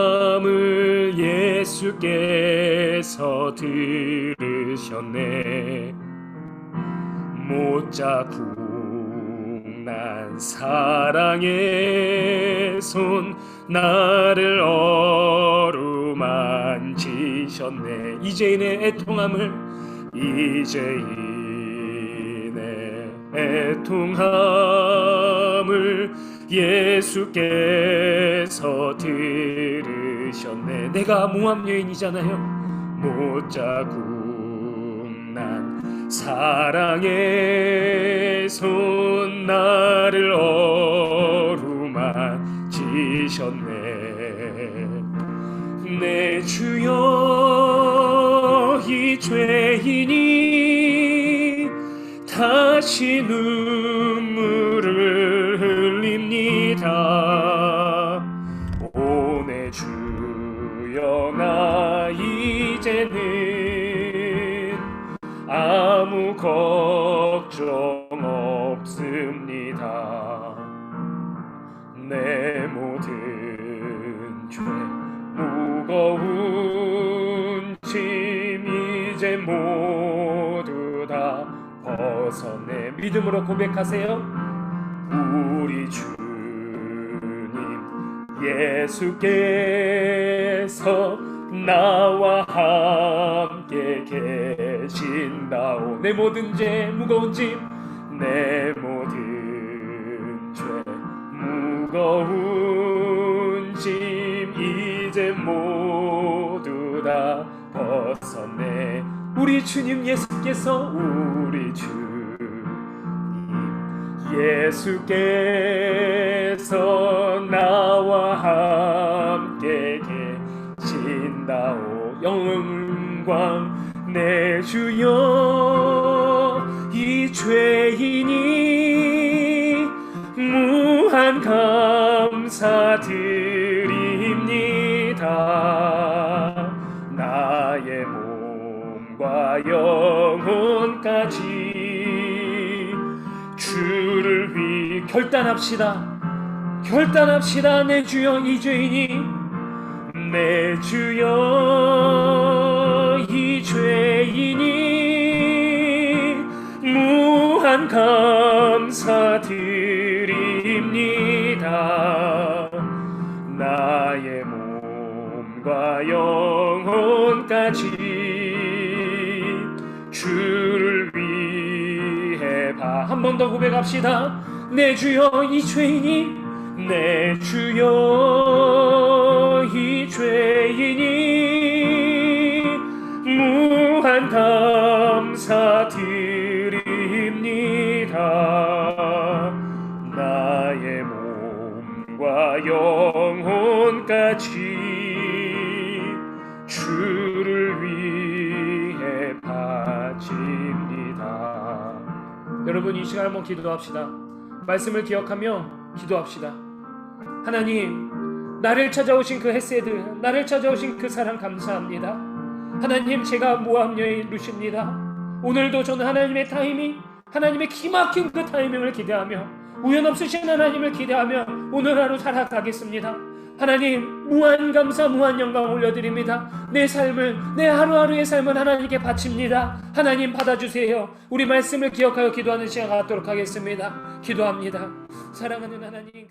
애통함을 예수께서 들으셨네. 못자국 난 사랑의 손 나를 어루만지셨네. 이 죄인의 애통함을, 이 죄인의 애통함을 예수께서 들으셨네. 내가 모함 여인이잖아요. 못자국 난 사랑의 손 나를 어루만지셨네. 내 주여 이 죄인이 다시 눈물을 흘립니다. 오 내 주여 나 이제는 아무 걱정 없습니다. 내 모든 죄 무거운 짐 이제 모두 다 벗어내 믿음으로 고백하세요. 우리 주님 예수께서 나와 함께 계신다오. 내 모든 죄 무거운 짐 내 모든 죄 무거운 짐 이제 모두 다 벗어내 우리 주님 예수께서 우리 주님 예수께서 나와 함께 계신다오. 영광 내 주여 이 죄인이 무한 감사드립니다. 나의 몸과 영혼까지 주를 위해 결단합시다. 내 주여 이 죄인이 내 주여 이 죄인이 무한 감사드립니다. 나의 몸과 영혼까지 주를 위해 한 번 더 고백합시다. 내 주여 이 죄인이 내 주여 이 죄인이 무한 감사드립니다. 나의 몸과 영혼까지 주를 위해 바칩니다. 여러분 이 시간 한번 기도합시다. 말씀을 기억하며 기도합시다. 하나님 나를 찾아오신 그 헤세드 나를 찾아오신 그 사랑 감사합니다. 하나님 제가 모함녀의 루시입니다. 오늘도 저는 하나님의 타이밍 하나님의 기막힌 그 타이밍을 기대하며 우연 없으신 하나님을 기대하며 오늘 하루 살아가겠습니다. 하나님 무한 감사 무한 영광 올려드립니다. 내 삶을 내 하루하루의 삶을 하나님께 바칩니다. 하나님 받아주세요. 우리 말씀을 기억하여 기도하는 시간 갖도록 하겠습니다. 기도합니다. 사랑하는 하나님